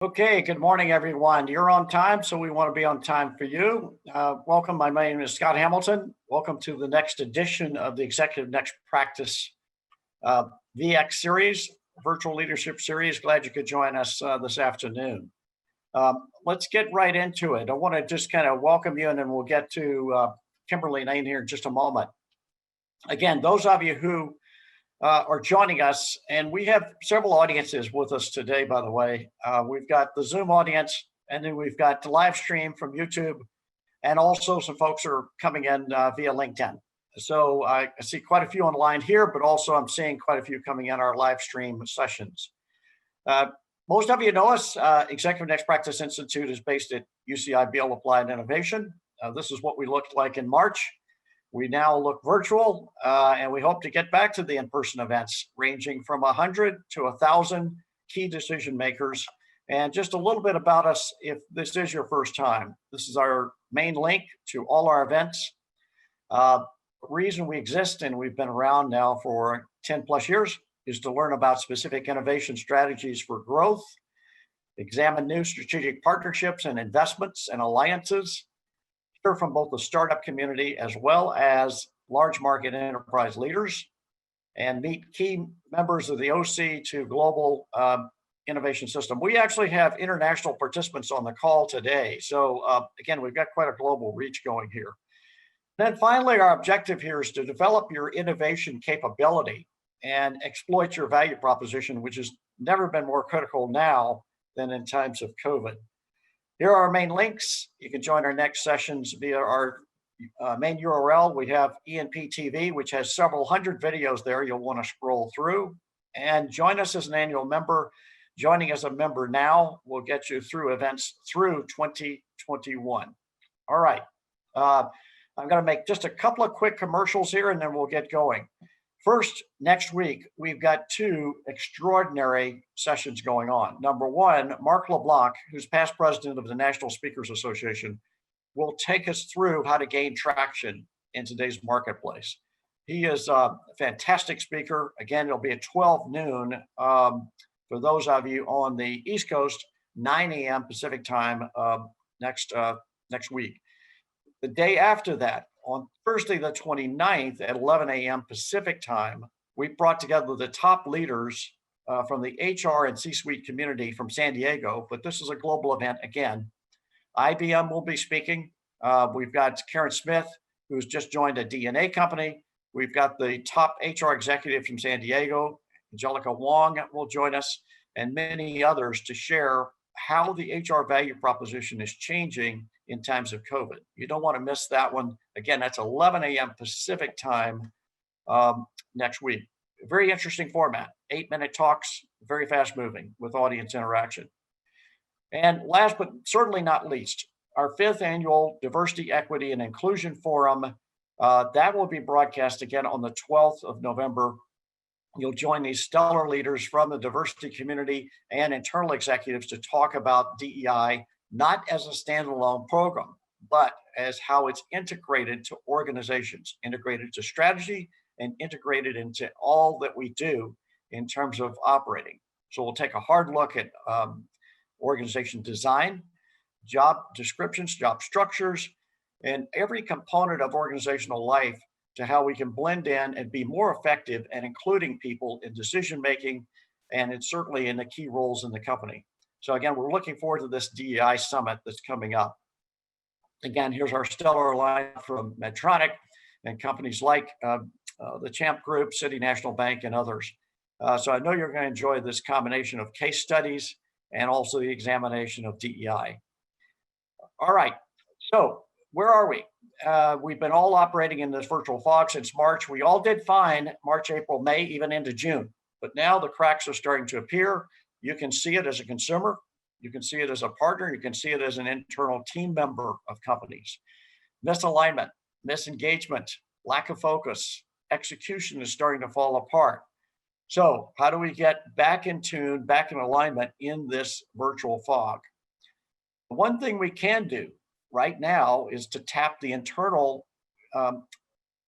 Okay, good morning, everyone. You're on time, so we want to be on time for you. Welcome. My name is Scott Hamilton. Welcome to the next edition of the Executive Next Practice uh, VX series, virtual leadership series. Glad you could join us this afternoon. Let's get right into it. I want to just kind of welcome you, and then we'll get to Kimberly Lane here in just a moment. Again, those of you who are joining us, and we have several audiences with us today, by the way. We've got the Zoom audience, and then we've got the live stream from YouTube, and also some folks are coming in via LinkedIn. So I see quite a few online here, but also I'm seeing quite a few coming in our live stream sessions. Most of you know us. Executive Next Practice Institute is based at UCI Beale Applied Innovation. This is what we looked like in March. We now look virtual, and we hope to get back to the in-person events, ranging from 100 to 1,000 key decision makers. And just a little bit about us, if this is your first time. This is our main link to all our events. The reason we exist, and we've been around now for 10 plus years, is to learn about specific innovation strategies for growth, examine new strategic partnerships and investments and alliances, hear from both the startup community as well as large market enterprise leaders, and meet key members of the OC to global innovation system. We actually have international participants on the call today. So again, we've got quite a global reach going here. Then finally, our objective here is to develop your innovation capability and exploit your value proposition, which has never been more critical now than in times of COVID. Here are our main links. You can join our next sessions via our main URL. We have ENP TV, which has several hundred videos there you'll want to scroll through. And join us as an annual member. Joining as a member now will get you through events through 2021. All right. I'm going to make just a couple of quick commercials here, and then we'll get going. First, next week, we've got two extraordinary sessions going on. Number one, Mark LeBlanc, who's past president of the National Speakers Association, will take us through how to gain traction in today's marketplace. He is a fantastic speaker. Again, it'll be at 12 noon for those of you on the East Coast, 9 a.m. Pacific time next week. The day after that, on Thursday, the 29th at 11 a.m. Pacific time, we brought together the top leaders from the HR and C-suite community from San Diego, but this is a global event again. IBM will be speaking. We've got Karen Smith, who's just joined a DNA company. We've got the top HR executive from San Diego, Angelica Wong will join us, and many others to share how the HR value proposition is changing in times of COVID. You don't want to miss that one. Again, that's 11 a.m. Pacific time next week. Very interesting format, 8-minute talks, very fast moving with audience interaction. And last but certainly not least, our 5th annual Diversity, Equity, and Inclusion Forum, that will be broadcast again on the 12th of November. You'll join these stellar leaders from the diversity community and internal executives to talk about DEI, not as a standalone program, but as how it's integrated to organizations, integrated to strategy, and integrated into all that we do in terms of operating. So we'll take a hard look at organization design, job descriptions, job structures, and every component of organizational life to how we can blend in and be more effective at including people in decision-making, and it's certainly in the key roles in the company. So again, we're looking forward to this DEI summit that's coming up. Again, here's our stellar line from Medtronic and companies like the Champ Group, City National Bank, and others. So I know you're going to enjoy this combination of case studies and also the examination of DEI. All right, so where are we? We've been all operating in this virtual fog since March. We all did fine March, April, May, even into June. But now the cracks are starting to appear. You can see it as a consumer. You can see it as a partner. You can see it as an internal team member of companies. Misalignment, misengagement, lack of focus, execution is starting to fall apart. So how do we get back in tune, back in alignment in this virtual fog? One thing we can do right now is to tap the internal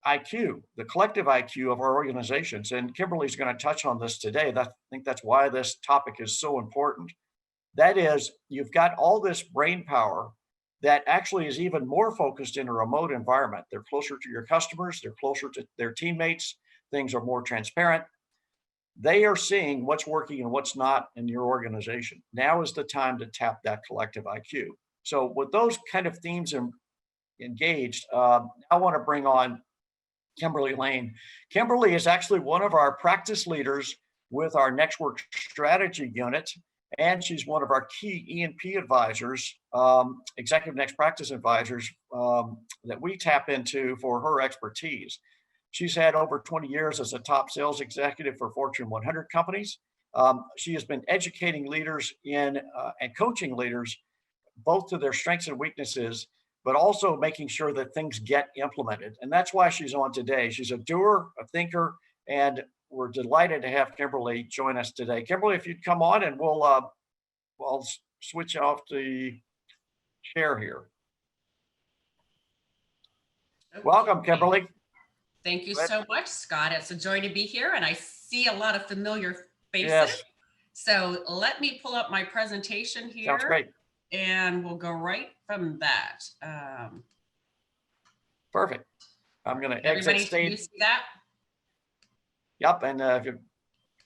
IQ, the collective IQ of our organizations. And Kimberly's going to touch on this today. I think that's why this topic is so important. That is, you've got all this brain power that actually is even more focused in a remote environment. They're closer to your customers, they're closer to their teammates, things are more transparent. They are seeing what's working and what's not in your organization. Now is the time to tap that collective IQ. So, with those kind of themes engaged, I want to bring on Kimberly Lane. Kimberly is actually one of our practice leaders with our Next Work Strategy Unit, and she's one of our key E&P advisors, Executive Next Practice advisors, that we tap into for her expertise. She's had over 20 years as a top sales executive for Fortune 100 companies. She has been educating leaders and coaching leaders both to their strengths and weaknesses, but also making sure that things get implemented. And that's why she's on today. She's a doer, a thinker, and we're delighted to have Kimberly join us today. Kimberly, if you'd come on and we'll switch off the share here. Okay. Welcome, Kimberly. Thank you so much, Scott. It's a joy to be here, and I see a lot of familiar faces. Yes. So let me pull up my presentation here. Sounds great. And we'll go right from that. Perfect. I'm going to exit stage. Everybody, you see that? Yep, and if you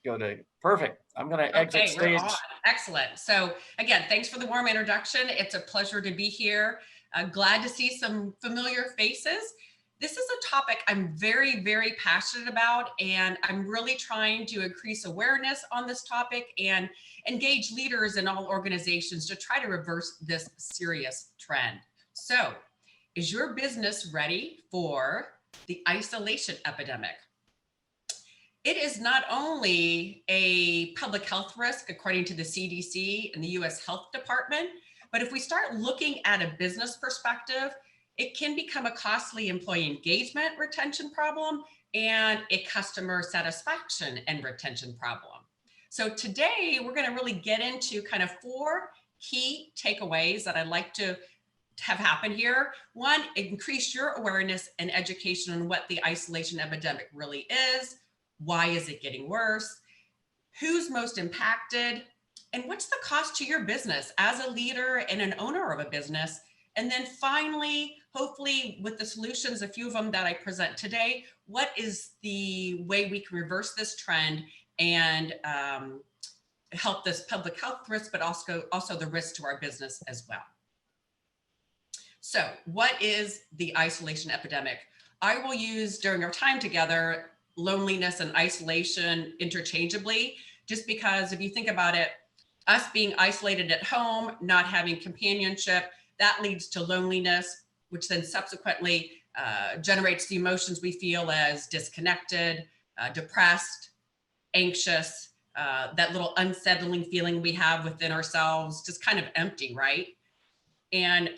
go to perfect, I'm going to exit stage. We're on. Excellent. So again, thanks for the warm introduction. It's a pleasure to be here. Glad to see some familiar faces. This is a topic I'm very, very passionate about, and I'm really trying to increase awareness on this topic and engage leaders in all organizations to try to reverse this serious trend. So, is your business ready for the isolation epidemic? It is not only a public health risk, according to the CDC and the US Health Department, but if we start looking at a business perspective, it can become a costly employee engagement retention problem and a customer satisfaction and retention problem. So today we're going to really get into kind of 4 key takeaways that I'd like to have happen here. 1, increase your awareness and education on what the isolation epidemic really is. Why is it getting worse? Who's most impacted? And what's the cost to your business as a leader and an owner of a business? And then finally, hopefully with the solutions, a few of them that I present today, what is the way we can reverse this trend and help this public health risk, but also the risk to our business as well. So what is the isolation epidemic? I will use during our time together, loneliness and isolation interchangeably, just because if you think about it, us being isolated at home, not having companionship, that leads to loneliness, which then subsequently generates the emotions we feel as disconnected, depressed, anxious, that little unsettling feeling we have within ourselves, just kind of empty, right? And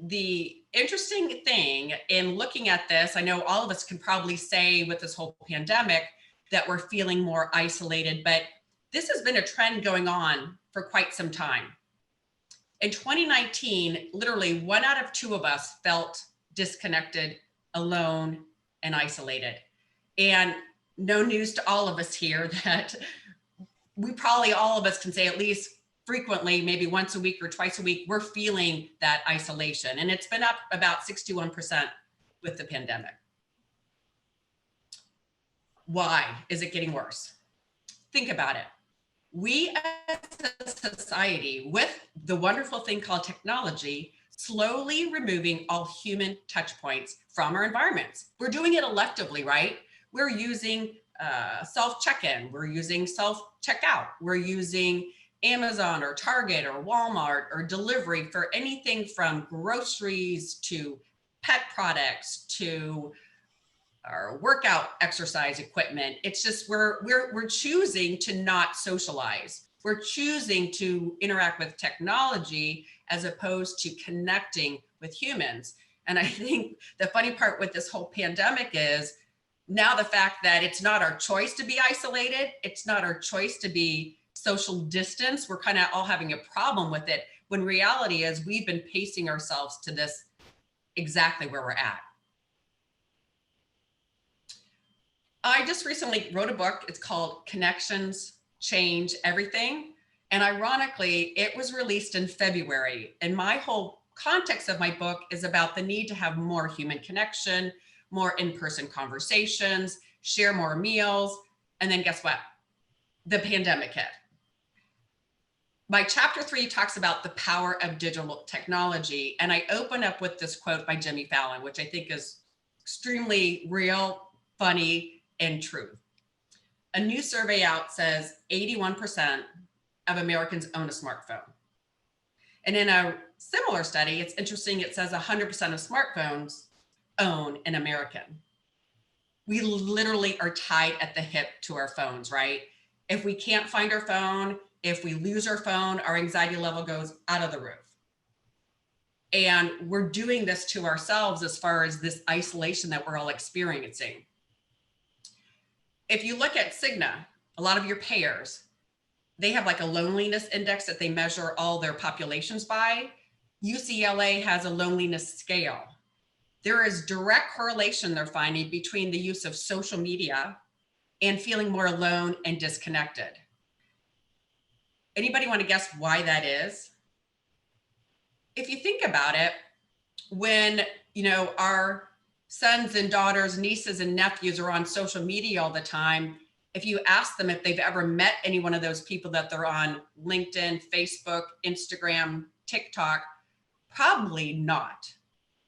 the interesting thing in looking at this, I know all of us can probably say with this whole pandemic that we're feeling more isolated, but this has been a trend going on for quite some time. In 2019, literally 1 out of 2 of us felt disconnected, alone, and isolated. And no news to all of us here that we probably all of us can say at least frequently, maybe once a week or twice a week, we're feeling that isolation. And it's been up about 61% with the pandemic. Why is it getting worse? Think about it. We as a society, with the wonderful thing called technology, slowly removing all human touch points from our environments. We're doing it electively, right? We're using self-check-in, we're using self-checkout, we're using Amazon or Target or Walmart or delivery for anything from groceries to pet products to our workout exercise equipment. It's just we're choosing to not socialize. We're choosing to interact with technology as opposed to connecting with humans. And I think the funny part with this whole pandemic is now the fact that it's not our choice to be isolated, it's not our choice to be social distance. We're kind of all having a problem with it, when reality is we've been pacing ourselves to this exactly where we're at. I just recently wrote a book. It's called Connections Change Everything. And ironically, it was released in February. And my whole context of my book is about the need to have more human connection, more in-person conversations, share more meals. And then guess what? The pandemic hit. My chapter 3 talks about the power of digital technology. And I open up with this quote by Jimmy Fallon, which I think is extremely real, funny, and true. A new survey out says 81% of Americans own a smartphone. And in a similar study, it's interesting, it says 100% of smartphones own an American. We literally are tied at the hip to our phones, right? If we can't find our phone, if we lose our phone, our anxiety level goes out of the roof. And we're doing this to ourselves as far as this isolation that we're all experiencing. If you look at Cigna, a lot of your payers, they have like a loneliness index that they measure all their populations by. UCLA has a loneliness scale. There is direct correlation they're finding between the use of social media and feeling more alone and disconnected. Anybody want to guess why that is? If you think about it, when our sons and daughters, nieces and nephews are on social media all the time, if you ask them if they've ever met any one of those people that they're on LinkedIn, Facebook, Instagram, TikTok, probably not.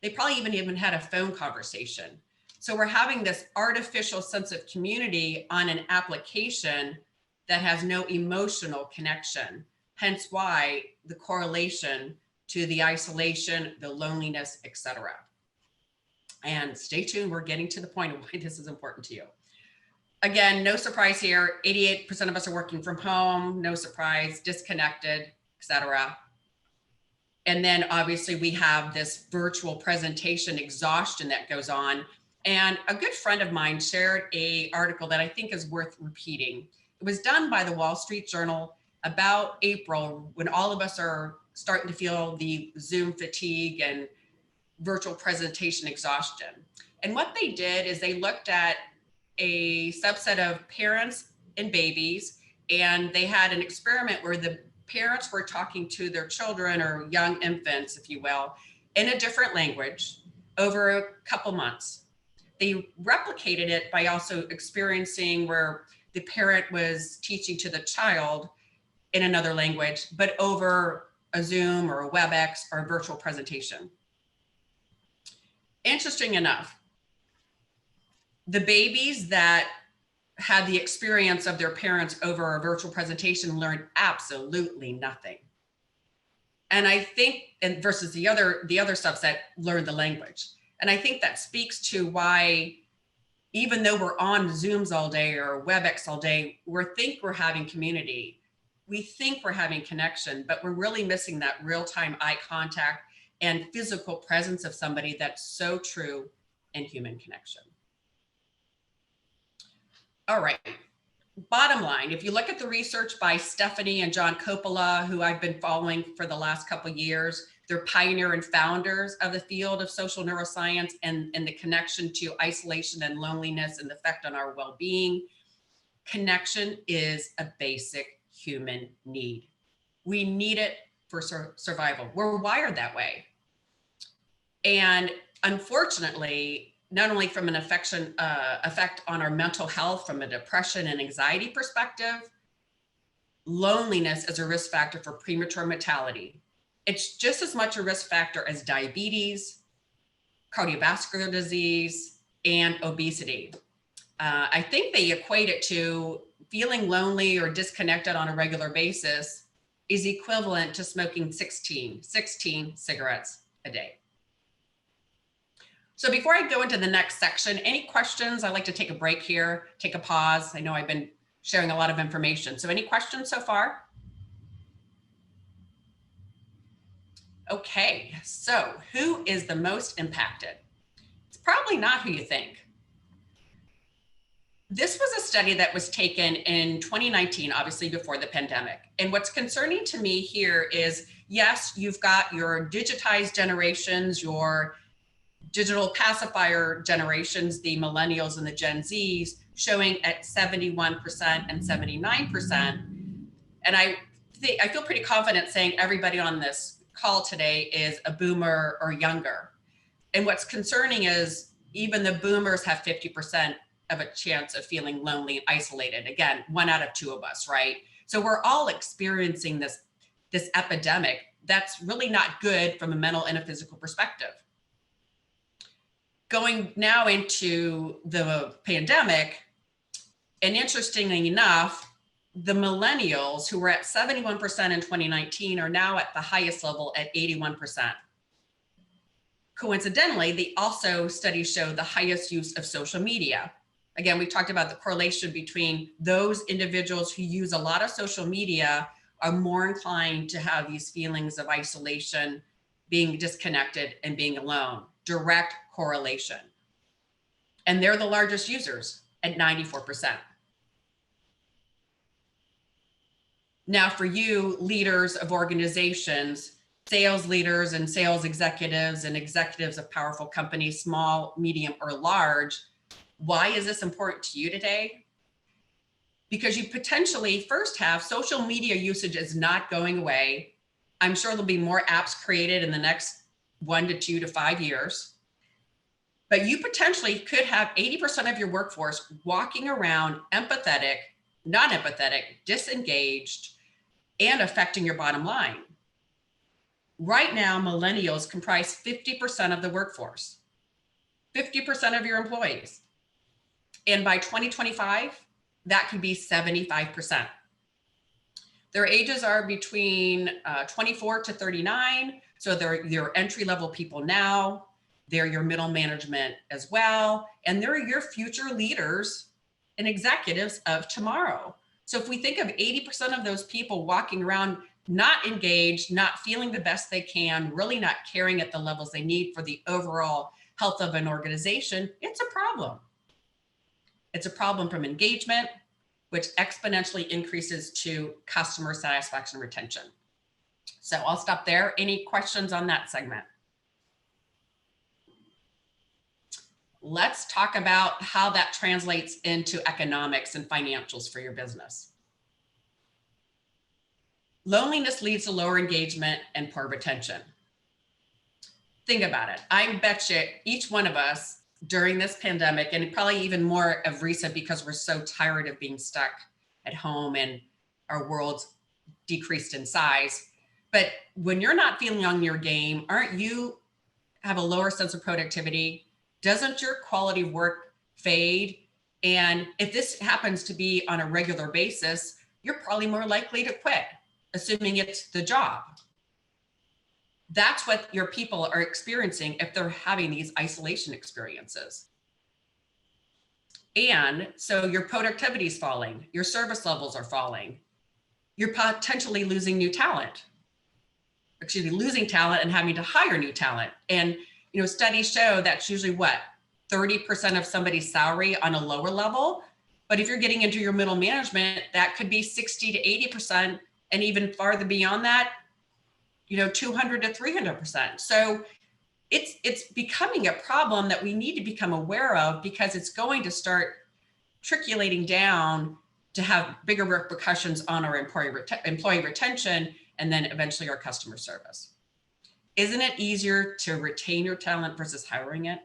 They probably even had a phone conversation. So we're having this artificial sense of community on an application that has no emotional connection. Hence why the correlation to the isolation, the loneliness, etc. And stay tuned, we're getting to the point of why this is important to you. Again, no surprise here, 88% of us are working from home, no surprise, disconnected, etc. And then obviously we have this virtual presentation exhaustion that goes on. And a good friend of mine shared an article that I think is worth repeating. It was done by the Wall Street Journal about April, when all of us are starting to feel the Zoom fatigue and virtual presentation exhaustion. And what they did is they looked at a subset of parents and babies, and they had an experiment where the parents were talking to their children, or young infants, if you will, in a different language over a couple months. They replicated it by also experiencing where the parent was teaching to the child in another language, but over a Zoom or a WebEx or a virtual presentation. Interesting enough, the babies that had the experience of their parents over a virtual presentation learned absolutely nothing. And I think, and versus the other subset learned the language. And I think that speaks to why, even though we're on Zooms all day or WebEx all day, we think we're having community. We think we're having connection, but we're really missing that real-time eye contact and physical presence of somebody that's so true in human connection. All right, bottom line, if you look at the research by Stephanie and John Coppola, who I've been following for the last couple of years, they're pioneer and founders of the field of social neuroscience and the connection to isolation and loneliness and the effect on our well-being. Connection is a basic human need. We need it for survival. We're wired that way. And unfortunately, not only from an effect on our mental health, from a depression and anxiety perspective, loneliness is a risk factor for premature mortality. It's just as much a risk factor as diabetes, cardiovascular disease, and obesity. I think they equate it to feeling lonely or disconnected on a regular basis is equivalent to smoking 16 cigarettes a day. So before I go into the next section, any questions? I like to take a break here, take a pause. I know I've been sharing a lot of information. So any questions so far? Okay, so who is the most impacted? It's probably not who you think. This was a study that was taken in 2019, obviously before the pandemic. And what's concerning to me here is, yes, you've got your digitized generations, your digital pacifier generations, the millennials and the Gen Zs, showing at 71% and 79%. And I I feel pretty confident saying everybody on this call today is a boomer or younger. And what's concerning is even the boomers have 50% of a chance of feeling lonely and isolated. Again, 1 out of 2 of us, right? So we're all experiencing this epidemic that's really not good from a mental and a physical perspective. Going now into the pandemic, and interestingly enough, the millennials who were at 71% in 2019 are now at the highest level at 81%. Coincidentally, they also studies show the highest use of social media. Again, we talked about the correlation between those individuals who use a lot of social media are more inclined to have these feelings of isolation, being disconnected, and being alone. Direct correlation. And they're the largest users at 94%. Now, for you, leaders of organizations, sales leaders and sales executives and executives of powerful companies, small, medium, or large, why is this important to you today? Because you potentially first have social media usage is not going away. I'm sure there'll be more apps created in the next 1 to 2 to 5 years. But you potentially could have 80% of your workforce walking around empathetic, not empathetic, disengaged, and affecting your bottom line. Right now, millennials comprise 50% of the workforce, 50% of your employees. And by 2025, that could be 75%. Their ages are between 24 to 39. So they're your entry-level people now. They're your middle management as well. And they're your future leaders and executives of tomorrow. So if we think of 80% of those people walking around not engaged, not feeling the best they can, really not caring at the levels they need for the overall health of an organization, it's a problem. It's a problem from engagement, which exponentially increases to customer satisfaction and retention. So I'll stop there. Any questions on that segment? Let's talk about how that translates into economics and financials for your business. Loneliness leads to lower engagement and poor retention. Think about it. I bet you each one of us during this pandemic, and probably even more of recent because we're so tired of being stuck at home and our world's decreased in size. But when you're not feeling on your game, aren't you have a lower sense of productivity? Doesn't your quality of work fade? And if this happens to be on a regular basis, you're probably more likely to quit, assuming it's the job. That's what your people are experiencing if they're having these isolation experiences. And so your productivity is falling, your service levels are falling, you're potentially losing new talent. Losing talent and having to hire new talent. And studies show that's usually what, 30% of somebody's salary on a lower level. But if you're getting into your middle management, that could be 60 to 80%, and even farther beyond that, 200 to 300%. So it's becoming a problem that we need to become aware of, because it's going to start trickling down to have bigger repercussions on our employee retention, and then eventually our customer service. Isn't it easier to retain your talent versus hiring it?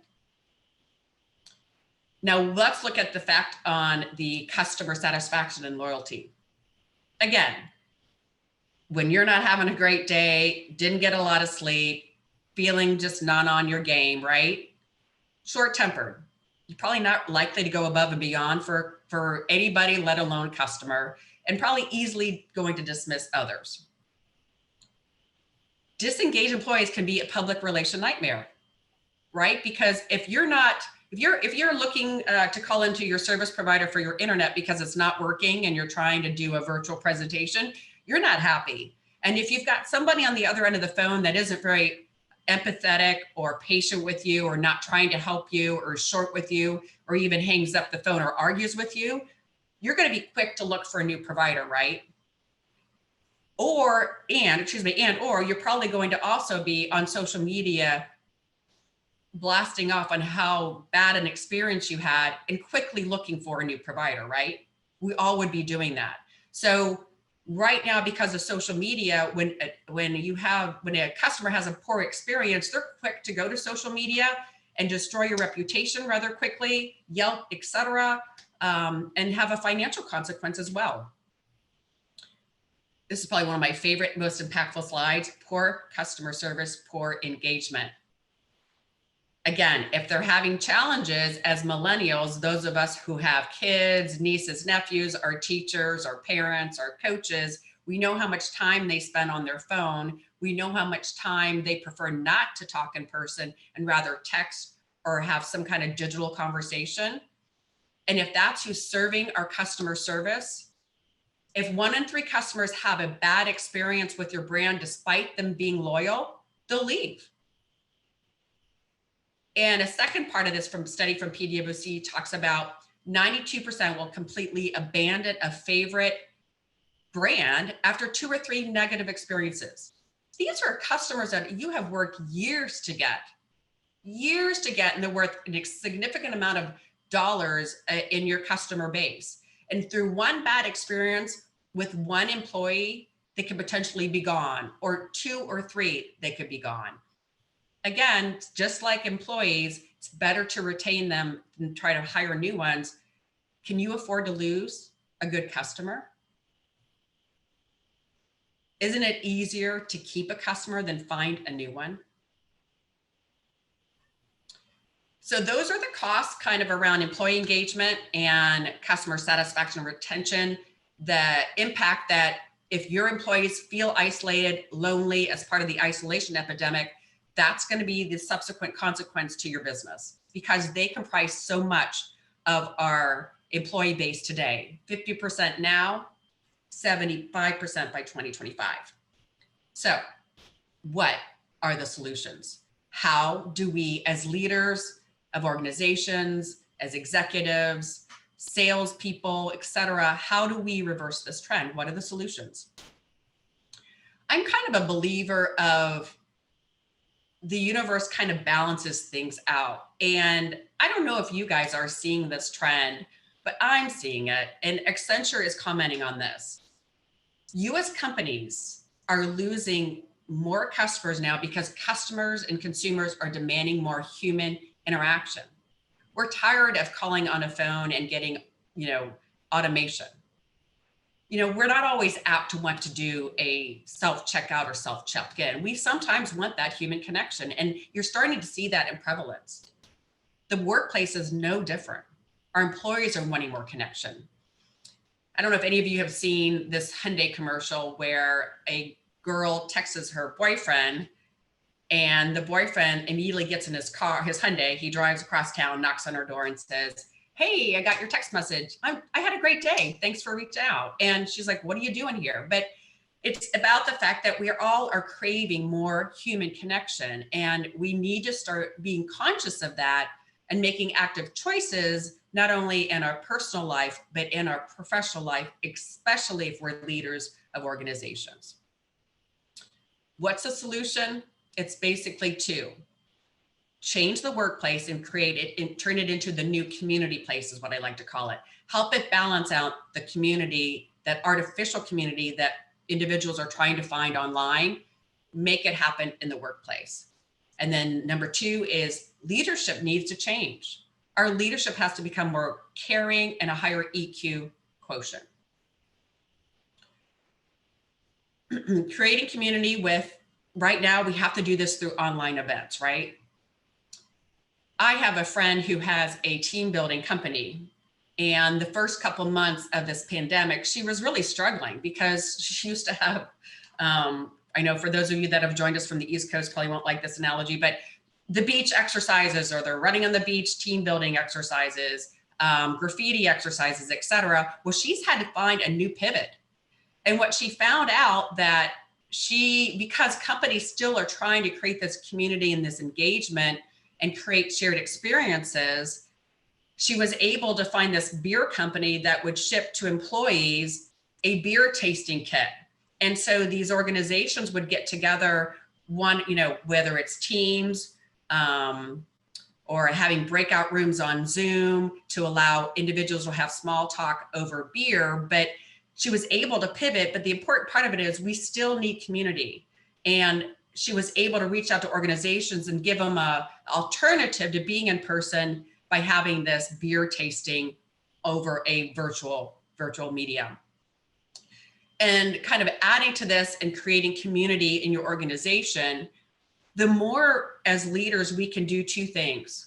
Now let's look at the fact on the customer satisfaction and loyalty. Again, when you're not having a great day, didn't get a lot of sleep, feeling just not on your game, right? Short-tempered. You're probably not likely to go above and beyond for anybody, let alone customer, and probably easily going to dismiss others. Disengaged employees can be a public relation nightmare, right? Because if you're looking to call into your service provider for your internet because it's not working and you're trying to do a virtual presentation, you're not happy. And if you've got somebody on the other end of the phone that isn't very empathetic or patient with you, or not trying to help you, or is short with you, or even hangs up the phone or argues with you, you're going to be quick to look for a new provider, right? Or you're probably going to also be on social media blasting off on how bad an experience you had and quickly looking for a new provider, right? We all would be doing that. So Right now, because of social media, when a customer has a poor experience, they're quick to go to social media and destroy your reputation rather quickly, Yelp, etc., and have a financial consequence as well. This is probably one of my favorite, most impactful slides: poor customer service, poor engagement. Again, if they're having challenges as millennials, those of us who have kids, nieces, nephews, our teachers, our parents, our coaches, we know how much time they spend on their phone. We know how much time they prefer not to talk in person and rather text or have some kind of digital conversation. And if that's who's serving our customer service, if 1 in 3 customers have a bad experience with your brand despite them being loyal, they'll leave. And a second part of this study from PwC talks about 92% will completely abandon a favorite brand after 2 or 3 negative experiences. These are customers that you have worked years to get, and they're worth a significant amount of dollars in your customer base. And through one bad experience with one employee, they could potentially be gone, or 2 or 3, they could be gone. Again, just like employees, it's better to retain them than try to hire new ones. Can you afford to lose a good customer? Isn't it easier to keep a customer than find a new one? So those are the costs kind of around employee engagement and customer satisfaction and retention, the impact that if your employees feel isolated, lonely as part of the isolation epidemic, that's going to be the subsequent consequence to your business, because they comprise so much of our employee base today. 50% now, 75% by 2025. So what are the solutions? How do we, as leaders of organizations, as executives, salespeople, etc., how do we reverse this trend? What are the solutions? I'm kind of a believer of the universe kind of balances things out. And I don't know if you guys are seeing this trend, but I'm seeing it. And Accenture is commenting on this. US companies are losing more customers now because customers and consumers are demanding more human interaction. We're tired of calling on a phone and getting, automation. We're not always apt to want to do a self-checkout or self-check-in. We sometimes want that human connection, and you're starting to see that in prevalence. The workplace is no different. Our employees are wanting more connection. I don't know if any of you have seen this Hyundai commercial where a girl texts her boyfriend, and the boyfriend immediately gets in his car, his Hyundai, he drives across town, knocks on her door and says, "Hey, I got your text message. I had a great day. Thanks for reaching out." And she's like, "What are you doing here?" But it's about the fact that we all are craving more human connection, and we need to start being conscious of that and making active choices, not only in our personal life, but in our professional life, especially if we're leaders of organizations. What's the solution? It's basically 2. Change the workplace and create it and turn it into the new community place, is what I like to call it. Help it balance out the community, that artificial community that individuals are trying to find online. Make it happen in the workplace. And then number 2 is leadership needs to change. Our leadership has to become more caring and a higher EQ quotient. Creating community with, right now, we have to do this through online events, right? I have a friend who has a team building company, and the first couple months of this pandemic, she was really struggling because she used to have, I know for those of you that have joined us from the East Coast probably won't like this analogy, but the beach exercises, or they're running on the beach, team building exercises, graffiti exercises, etc. Well, she's had to find a new pivot. And what she found out that because companies still are trying to create this community and this engagement and create shared experiences, she was able to find this beer company that would ship to employees a beer tasting kit. And so these organizations would get together, whether it's teams or having breakout rooms on Zoom to allow individuals to have small talk over beer. But she was able to pivot, but the important part of it is we still need community. And she was able to reach out to organizations and give them a alternative to being in person by having this beer tasting over a virtual medium. And kind of adding to this and creating community in your organization, the more as leaders we can do two things: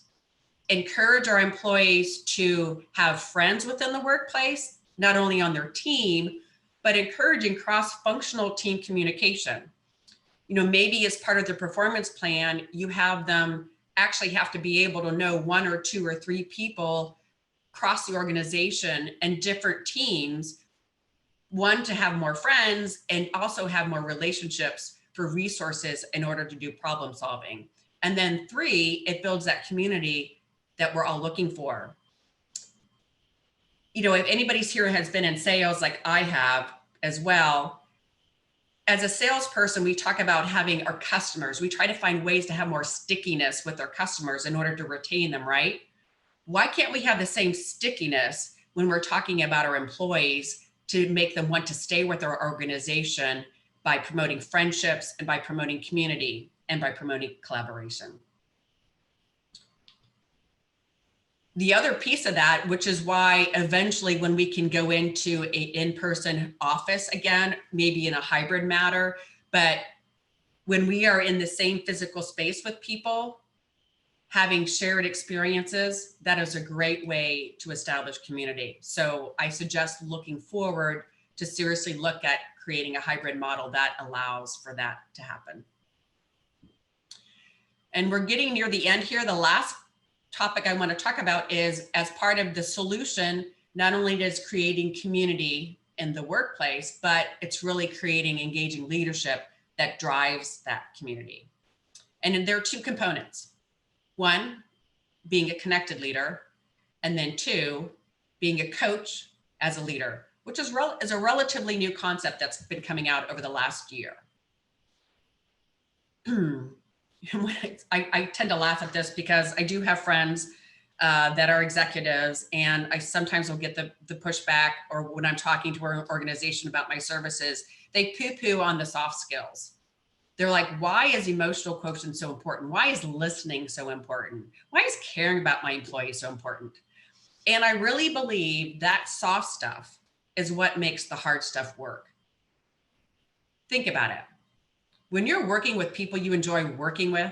encourage our employees to have friends within the workplace, not only on their team, but encouraging cross-functional team communication. You know, maybe as part of the performance plan, you have them actually have to be able to know one or two or three people across the organization and different teams, one, to have more friends and also have more relationships for resources in order to do problem solving. And then three, it builds that community that we're all looking for. You know, if anybody's here has been in sales like I have as well, as a salesperson, we talk about having our customers. We try to find ways to have more stickiness with our customers in order to retain them, right? Why can't we have the same stickiness when we're talking about our employees to make them want to stay with our organization by promoting friendships and by promoting community and by promoting collaboration? The other piece of that, which is why eventually when we can go into an in-person office again, maybe in a hybrid manner, but when we are in the same physical space with people, having shared experiences, that is a great way to establish community. So I suggest looking forward to seriously look at creating a hybrid model that allows for that to happen. And we're getting near the end here. The last topic I want to talk about is, as part of the solution, not only does creating community in the workplace, but it's really creating engaging leadership that drives that community. And there are two components. One, being a connected leader, and then two, being a coach as a leader, which is a relatively new concept that's been coming out over the last year. I tend to laugh at this because I do have friends that are executives, and I sometimes will get the pushback, or when I'm talking to an organization about my services, they poo-poo on the soft skills. They're like, why is emotional quotient so important? Why is listening so important? Why is caring about my employees so important? And I really believe that soft stuff is what makes the hard stuff work. Think about it. When you're working with people you enjoy working with,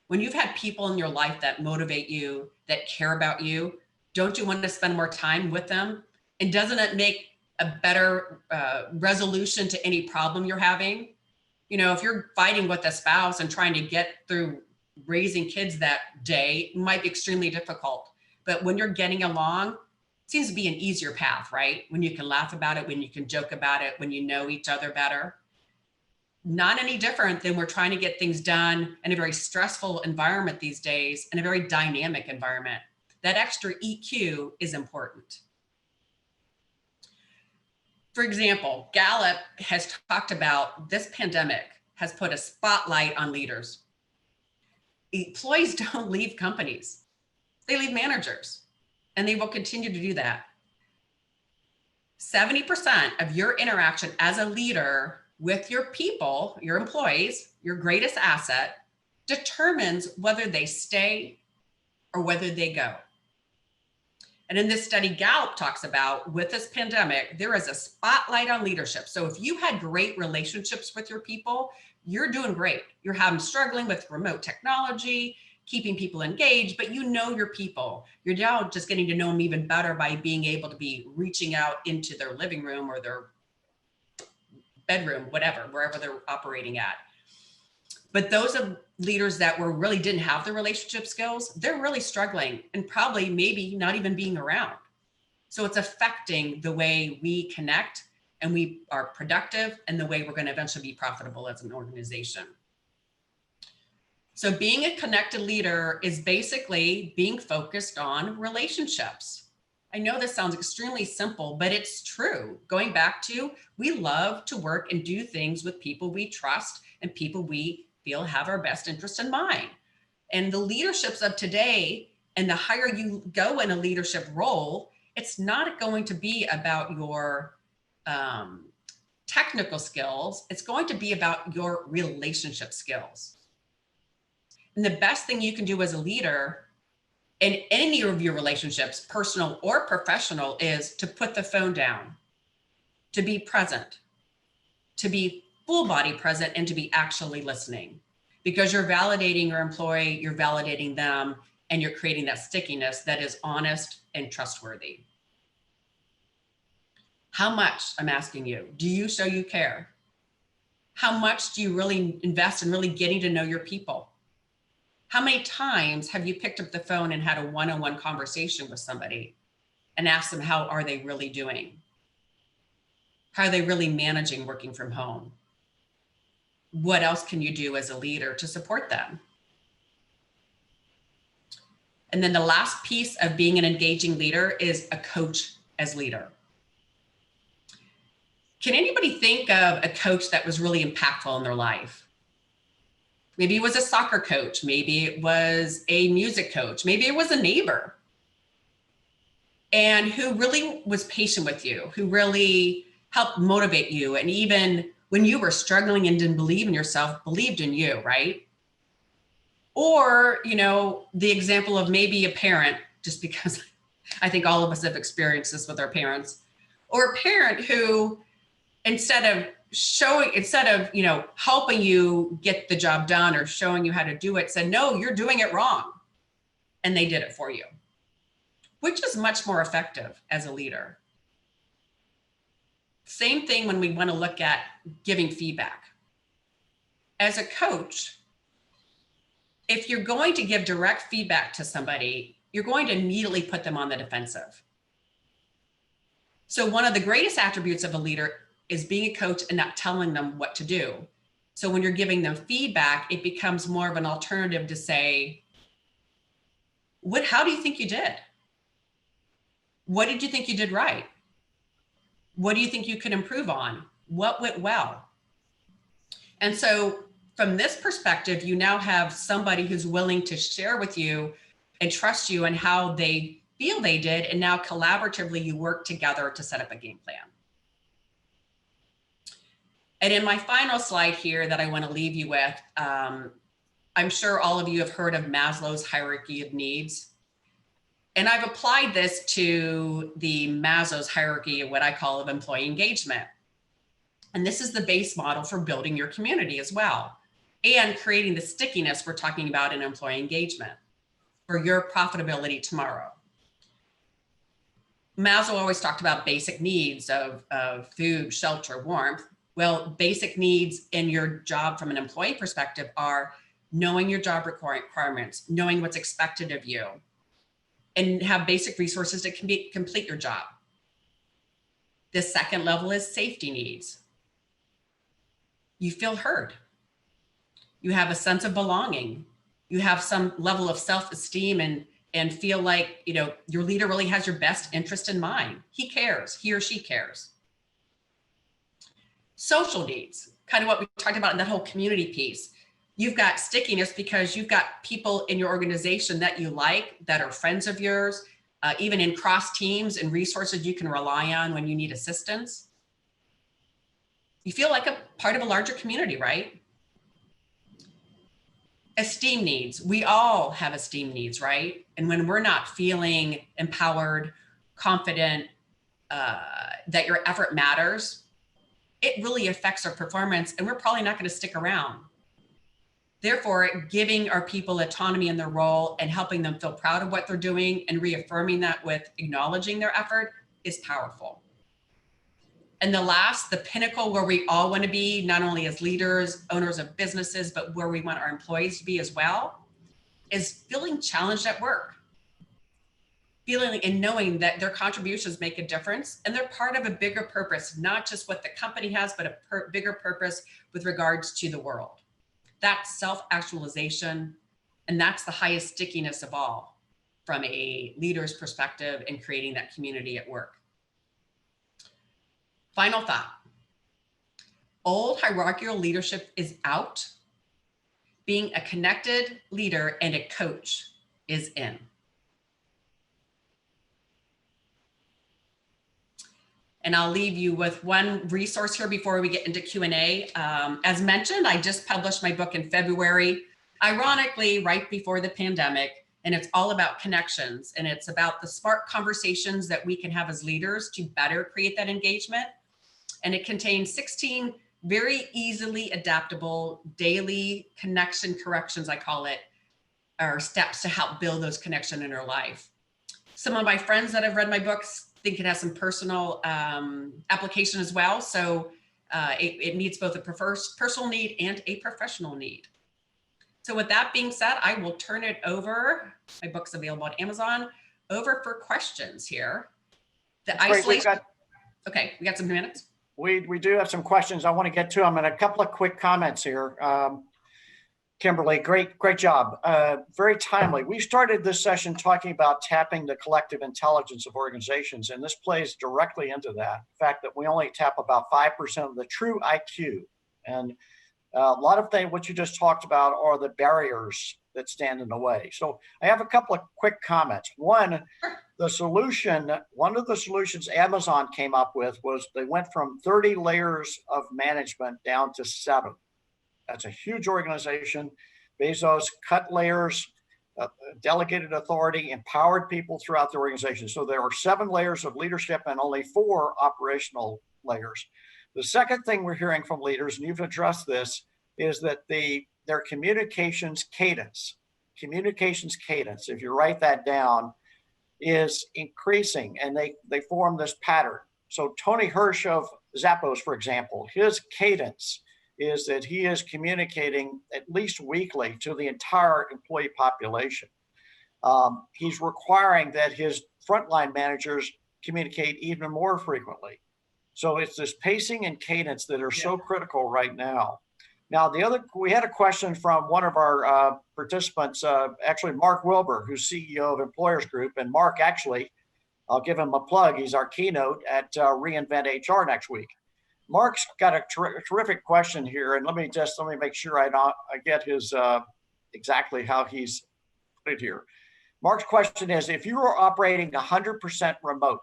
when you've had people in your life that motivate you, that care about you, don't you want to spend more time with them? And doesn't it make a better resolution to any problem you're having? You know, if you're fighting with a spouse and trying to get through raising kids that day, it might be extremely difficult. But when you're getting along, it seems to be an easier path, right? When you can laugh about it, when you can joke about it, when you know each other better. Not any different than we're trying to get things done in a very stressful environment these days, in a very dynamic environment. That extra EQ is important. For example, Gallup has talked about this pandemic has put a spotlight on leaders. Employees don't leave companies. They leave managers, and they will continue to do that. 70% of your interaction as a leader with your people, your employees, your greatest asset, determines whether they stay or whether they go. And in this study, Gallup talks about, with this pandemic, there is a spotlight on leadership. So if you had great relationships with your people, you're doing great. You're struggling with remote technology, keeping people engaged, but you know your people. You're now just getting to know them even better by being able to be reaching out into their living room or their bedroom, whatever, wherever they're operating at. But those of leaders that really didn't have the relationship skills, they're really struggling and probably maybe not even being around. So it's affecting the way we connect and we are productive and the way we're going to eventually be profitable as an organization. So being a connected leader is basically being focused on relationships. I know this sounds extremely simple, but it's true. Going back to, we love to work and do things with people we trust and people we feel have our best interest in mind. And the leaderships of today, and the higher you go in a leadership role, it's not going to be about your technical skills. It's going to be about your relationship skills. And the best thing you can do as a leader in any of your relationships, personal or professional, is to put the phone down, to be present, to be full body present, and to be actually listening, because you're validating your employee, you're validating them, and you're creating that stickiness that is honest and trustworthy. How much, I'm asking you, do you show you care? How much do you really invest in really getting to know your people? How many times have you picked up the phone and had a one-on-one conversation with somebody and asked them, how are they really doing? How are they really managing working from home? What else can you do as a leader to support them? And then the last piece of being an engaging leader is a coach as leader. Can anybody think of a coach that was really impactful in their life? Maybe it was a soccer coach. Maybe it was a music coach. Maybe it was a neighbor. And who really was patient with you, who really helped motivate you. And even when you were struggling and didn't believe in yourself, believed in you, right? Or, you know, the example of maybe a parent, just because I think all of us have experienced this with our parents, or a parent who, instead of helping you get the job done or showing you how to do it, said, no, you're doing it wrong. And they did it for you. Which is much more effective as a leader? Same thing when we want to look at giving feedback. As a coach, if you're going to give direct feedback to somebody, you're going to immediately put them on the defensive. So one of the greatest attributes of a leader is being a coach and not telling them what to do. So when you're giving them feedback, it becomes more of an alternative to say, how do you think you did? What did you think you did right? What do you think you could improve on? What went well? And so from this perspective, you now have somebody who's willing to share with you and trust you and how they feel they did. And now collaboratively, you work together to set up a game plan. And in my final slide here that I want to leave you with, I'm sure all of you have heard of Maslow's hierarchy of needs. And I've applied this to the Maslow's hierarchy of what I call of employee engagement. And this is the base model for building your community as well, and creating the stickiness we're talking about in employee engagement for your profitability tomorrow. Maslow always talked about basic needs of food, shelter, warmth. Well, basic needs in your job from an employee perspective are knowing your job requirements, knowing what's expected of you, and have basic resources to complete your job. The second level is safety needs. You feel heard. You have a sense of belonging. You have some level of self-esteem and feel like, you know, your leader really has your best interest in mind. He cares, he or she cares. Social needs, kind of what we talked about in that whole community piece. You've got stickiness because you've got people in your organization that you like, that are friends of yours, even in cross teams and resources you can rely on when you need assistance. You feel like a part of a larger community, right? Esteem needs. We all have esteem needs, right? And when we're not feeling empowered, confident, that your effort matters, it really affects our performance, and we're probably not going to stick around. Therefore, giving our people autonomy in their role and helping them feel proud of what they're doing and reaffirming that with acknowledging their effort is powerful. And the last, the pinnacle where we all want to be, not only as leaders, owners of businesses, but where we want our employees to be as well, is feeling challenged at work. Feeling and knowing that their contributions make a difference and they're part of a bigger purpose, not just what the company has, but a bigger purpose with regards to the world. That's self-actualization, and that's the highest stickiness of all from a leader's perspective in creating that community at work. Final thought. Old hierarchical leadership is out. Being a connected leader and a coach is in. And I'll leave you with one resource here before we get into Q&A. As mentioned, I just published my book in February, ironically, right before the pandemic. And it's all about connections. And it's about the smart conversations that we can have as leaders to better create that engagement. And it contains 16 very easily adaptable daily connection corrections, I call it, or steps to help build those connections in our life. Some of my friends that have read my books think it has some personal application as well. So it meets both a personal need and a professional need. So with that being said, I will turn it over. My book's available on Amazon. Over for questions here. The isolation. Okay, we got some minutes. We do have some questions. I want to get to them, and a couple of quick comments here. Kimberly, great job. Very timely. We started this session talking about tapping the collective intelligence of organizations, and this plays directly into that. The fact that we only tap about 5% of the true IQ. And a lot of things, what you just talked about, are the barriers that stand in the way. So I have a couple of quick comments. One of the solutions Amazon came up with was they went from 30 layers of management down to 7. That's a huge organization. Bezos cut layers, delegated authority, empowered people throughout the organization. So there are 7 layers of leadership and only 4 operational layers. The second thing we're hearing from leaders, and you've addressed this, is that their communications cadence, if you write that down, is increasing, and they form this pattern. So Tony Hirsch of Zappos, for example, his cadence is that he is communicating at least weekly to the entire employee population. He's requiring that his frontline managers communicate even more frequently. So it's this pacing and cadence that are so critical right now. Now, we had a question from one of our participants, actually Mark Wilbur, who's CEO of Employers Group. And Mark, actually, I'll give him a plug. He's our keynote at reInvent HR next week. Mark's got a terrific question here, and let me make sure I get his exactly how he's put it here. Mark's question is, if you are operating 100% remote,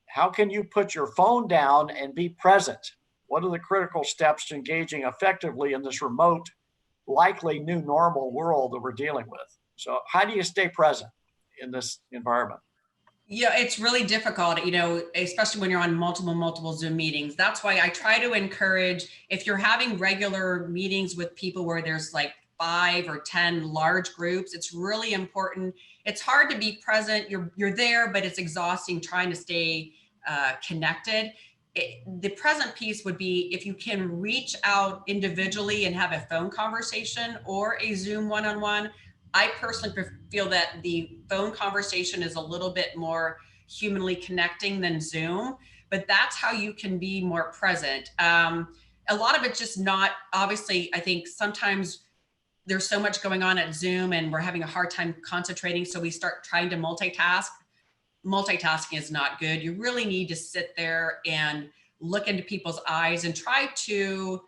how can you put your phone down and be present? What are the critical steps to engaging effectively in this remote, likely new normal world that we're dealing with? So how do you stay present in this environment? Yeah, it's really difficult, especially when you're on multiple Zoom meetings. That's why I try to encourage, if you're having regular meetings with people where there's like 5 or 10 large groups, it's really important. It's hard to be present. You're there, but it's exhausting trying to stay connected. The present piece would be if you can reach out individually and have a phone conversation or a Zoom one-on-one. I personally feel that the phone conversation is a little bit more humanly connecting than Zoom, but that's how you can be more present. A lot of it's just not, obviously, I think sometimes there's so much going on at Zoom and we're having a hard time concentrating. So we start trying to multitask. Multitasking is not good. You really need to sit there and look into people's eyes and try to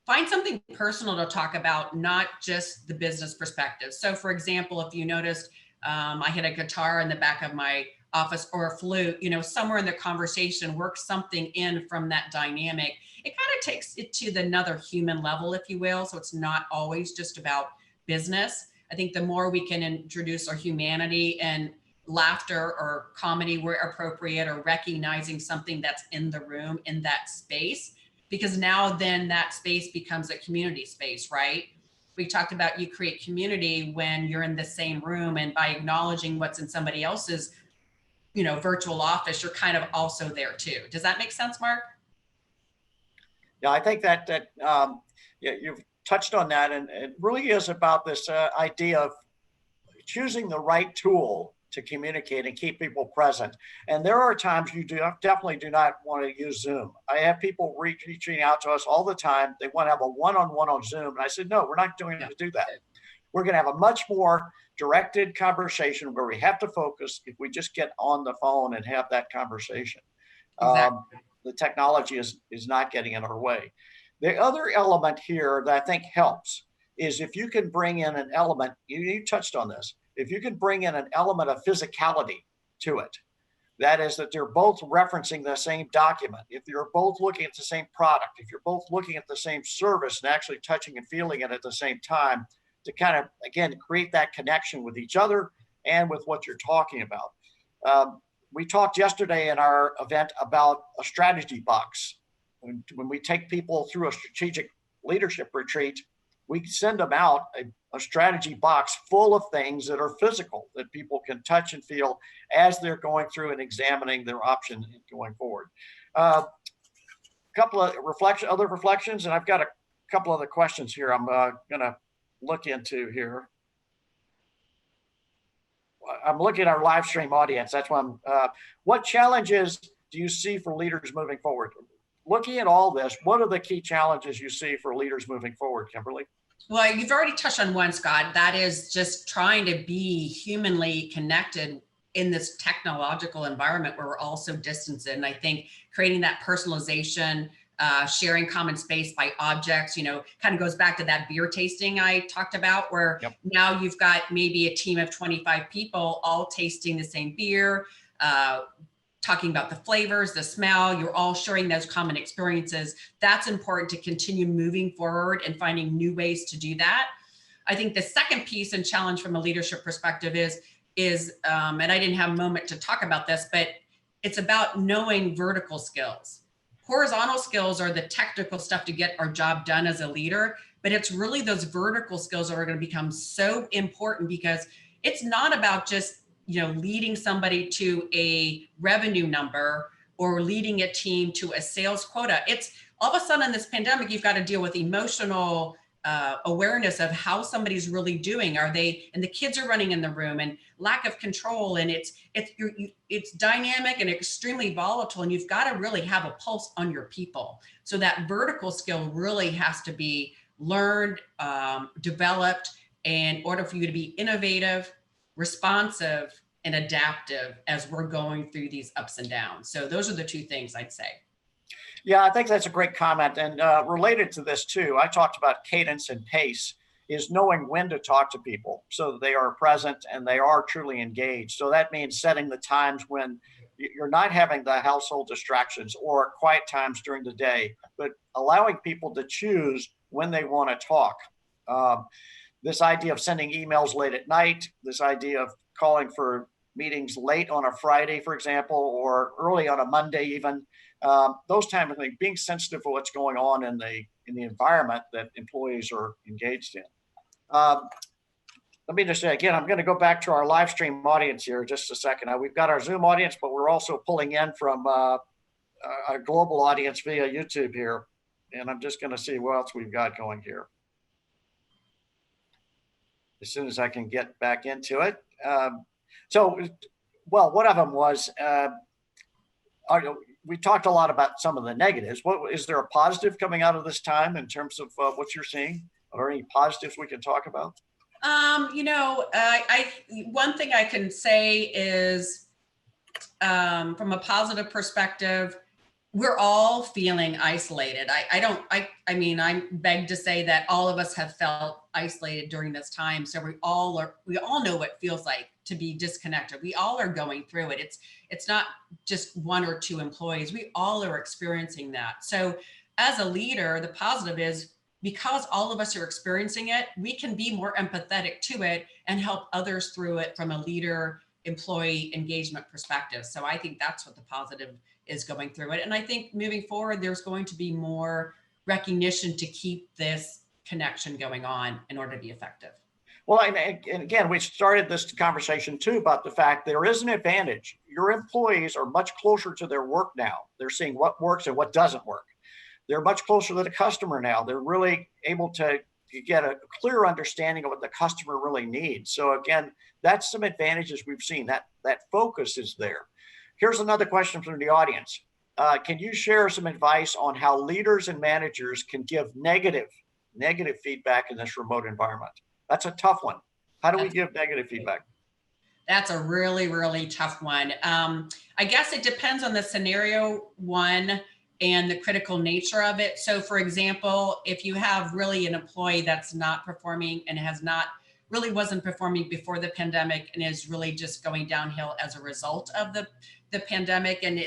find something personal to talk about, not just the business perspective. So for example, if you noticed, I had a guitar in the back of my office or a flute, somewhere in the conversation, work something in from that dynamic. It kind of takes it to another human level, if you will. So it's not always just about business. I think the more we can introduce our humanity and laughter or comedy where appropriate, or recognizing something that's in the room, in that space, because now then that space becomes a community space, right? We talked about you create community when you're in the same room, and by acknowledging what's in somebody else's, virtual office, you're kind of also there too. Does that make sense, Mark? Yeah, I think that you've touched on that, and it really is about this idea of choosing the right tool to communicate and keep people present. And there are times you definitely do not want to use Zoom. I have people reaching out to us all the time. They want to have a one-on-one on Zoom. And I said, no, we're not going to do that. We're going to have a much more directed conversation where we have to focus if we just get on the phone and have that conversation. Exactly. The technology is not getting in our way. The other element here that I think helps is if you can bring in an element, you touched on this, if you can bring in an element of physicality to it, That is that they're both referencing the same document. If you're both looking at the same product, if you're both looking at the same service and actually touching and feeling it at the same time, to kind of, again, create that connection with each other and with what you're talking about. We talked yesterday in our event about a strategy box. When we take people through a strategic leadership retreat, we send them out a strategy box full of things that are physical, that people can touch and feel as they're going through and examining their options going forward. A couple of other reflections, and I've got a couple other questions here I'm going to look into here. I'm looking at our live stream audience. That's why what challenges do you see for leaders moving forward? Looking at all this, what are the key challenges you see for leaders moving forward, Kimberly? Well, you've already touched on one, Scott. That is just trying to be humanly connected in this technological environment where we're all so distanced. And I think creating that personalization, sharing common space by objects, kind of goes back to that beer tasting I talked about, where now you've got maybe a team of 25 people all tasting the same beer, talking about the flavors, the smell, you're all sharing those common experiences. That's important to continue moving forward and finding new ways to do that. I think the second piece and challenge from a leadership perspective is and I didn't have a moment to talk about this, but it's about knowing vertical skills. Horizontal skills are the technical stuff to get our job done as a leader, but it's really those vertical skills that are going to become so important, because it's not about just leading somebody to a revenue number or leading a team to a sales quota. It's all of a sudden in this pandemic, you've got to deal with emotional awareness of how somebody's really doing. And the kids are running in the room, and lack of control. And it's dynamic and extremely volatile. And you've got to really have a pulse on your people. So that vertical skill really has to be learned, developed, in order for you to be innovative, responsive, and adaptive as we're going through these ups and downs. So those are the two things I'd say. Yeah, I think that's a great comment. And related to this too, I talked about cadence and pace, is knowing when to talk to people so that they are present and they are truly engaged. So that means setting the times when you're not having the household distractions or quiet times during the day, but allowing people to choose when they want to talk. This idea of sending emails late at night, this idea of calling for meetings late on a Friday, for example, or early on a Monday even, those type of things, being sensitive to what's going on in the environment that employees are engaged in. Let me just say again, I'm going to go back to our live stream audience here just a second. Now, we've got our Zoom audience, but we're also pulling in from a global audience via YouTube here. And I'm just going to see what else we've got going here as soon as I can get back into it. One of them was, we talked a lot about some of the negatives. Is there a positive coming out of this time in terms of what you're seeing? Are there any positives we can talk about? One thing I can say is, from a positive perspective, we're all feeling isolated. I beg to say that all of us have felt isolated during this time. So we all know what it feels like to be disconnected. We all are going through it. It's not just one or two employees. We all are experiencing that. So as a leader, the positive is, because all of us are experiencing it, we can be more empathetic to it and help others through it from a leader employee engagement perspective. So I think that's what the positive is going through it. And I think moving forward, there's going to be more recognition to keep this connection going on in order to be effective. Well, and again, we started this conversation too about the fact there is an advantage. Your employees are much closer to their work now. They're seeing what works and what doesn't work. They're much closer to the customer now. They're really able to get a clear understanding of what the customer really needs. So again, that's some advantages we've seen. That focus is there. Here's another question from the audience. Can you share some advice on how leaders and managers can give negative feedback in this remote environment? That's a tough one. How do we give negative feedback? That's a really, really tough one. I guess it depends on the scenario, one, and the critical nature of it. So for example, if you have really an employee that's not performing and wasn't performing before the pandemic and is really just going downhill as a result of the the pandemic and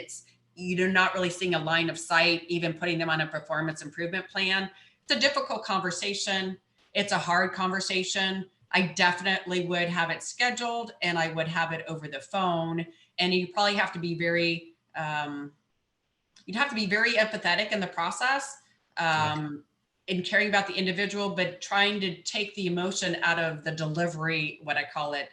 you're not really seeing a line of sight, even putting them on a performance improvement plan. It's a difficult conversation. It's a hard conversation. I definitely would have it scheduled and I would have it over the phone. And you probably have to be very, you'd have to be very empathetic in the process, in caring about the individual, but trying to take the emotion out of the delivery, what I call it,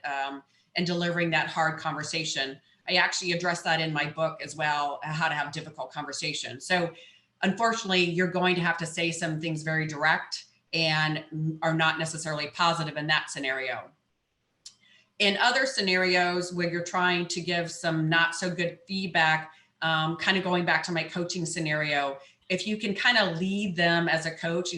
and delivering that hard conversation. I actually address that in my book as well, how to have difficult conversations. So unfortunately, you're going to have to say some things very direct and are not necessarily positive in that scenario. In other scenarios where you're trying to give some not so good feedback, kind of going back to my coaching scenario, if you can kind of lead them as a coach,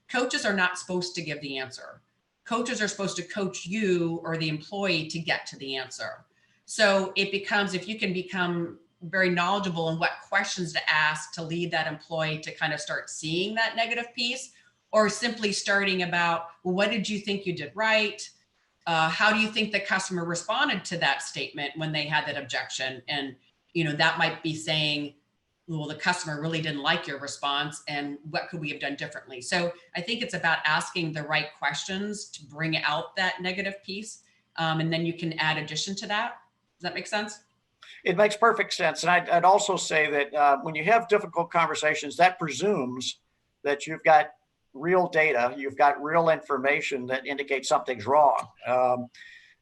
coaches are not supposed to give the answer. Coaches are supposed to coach you or the employee to get to the answer. So it becomes, if you can become very knowledgeable in what questions to ask to lead that employee to kind of start seeing that negative piece, or simply starting about, well, what did you think you did right? How do you think the customer responded to that statement when they had that objection? And, that might be saying, well, the customer really didn't like your response and what could we have done differently? So I think it's about asking the right questions to bring out that negative piece. And then you can add addition to that. Does that make sense? It makes perfect sense. And I'd also say that when you have difficult conversations, that presumes that you've got real data, you've got real information that indicates something's wrong.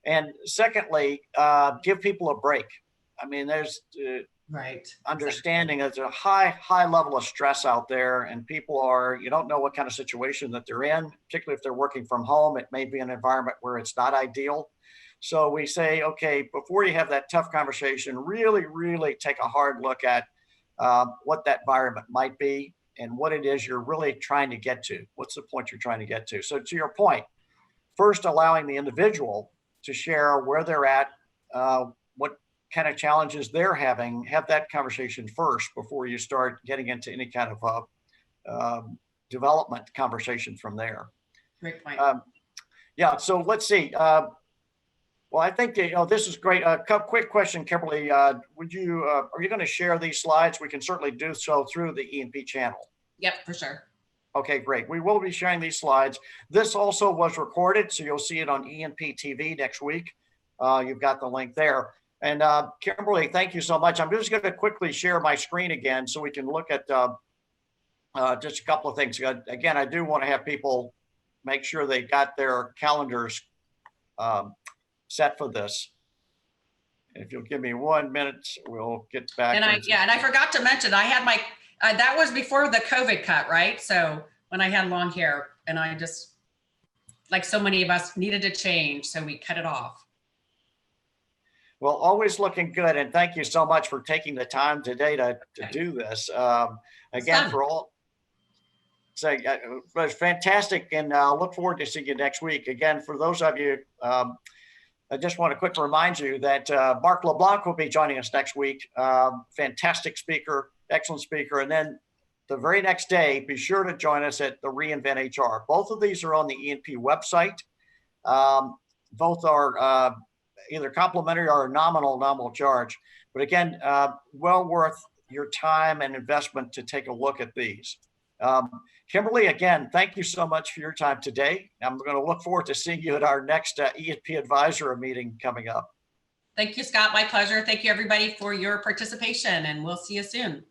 And secondly, give people a break. I mean, there's right. understanding there's a high level of stress out there, and people you don't know what kind of situation that they're in, particularly if they're working from home. It may be an environment where it's not ideal. So we say, okay, before you have that tough conversation, really take a hard look at what that environment might be and what it is you're really trying to get to. What's the point you're trying to get to? So to your point, first allowing the individual to share where they're at, what kind of challenges they're having, have that conversation first before you start getting into any kind of development conversation from there. Great point. Yeah, so let's see. Well, I think this is great. Quick question, Kimberly. Are you going to share these slides? We can certainly do so through the E&P channel. Yep, for sure. Okay, great. We will be sharing these slides. This also was recorded, so you'll see it on E&P TV next week. You've got the link there. And Kimberly, thank you so much. I'm just going to quickly share my screen again so we can look at just a couple of things. Again, I do want to have people make sure they got their calendars set for this. If you'll give me 1 minute, we'll get back. And I forgot to mention, I had my, that was before the COVID cut, right? So when I had long hair, and I just, like so many of us, needed to change, so we cut it off. Well, always looking good. And thank you so much for taking the time today to do this. Again, for all, so it was fantastic, and look forward to seeing you next week. Again, for those of you, I just want to quickly remind you that Mark LeBlanc will be joining us next week. Fantastic speaker, excellent speaker. And then the very next day, be sure to join us at the reInvent HR. Both of these are on the E&P website. Both are either complimentary or a nominal charge. But again, well worth your time and investment to take a look at these. Kimberly, again, thank you so much for your time today. I'm going to look forward to seeing you at our next E&P Advisor meeting coming up. Thank you, Scott. My pleasure. Thank you, everybody, for your participation, and we'll see you soon.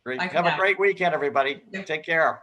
Great. Have a great weekend, everybody. Take care.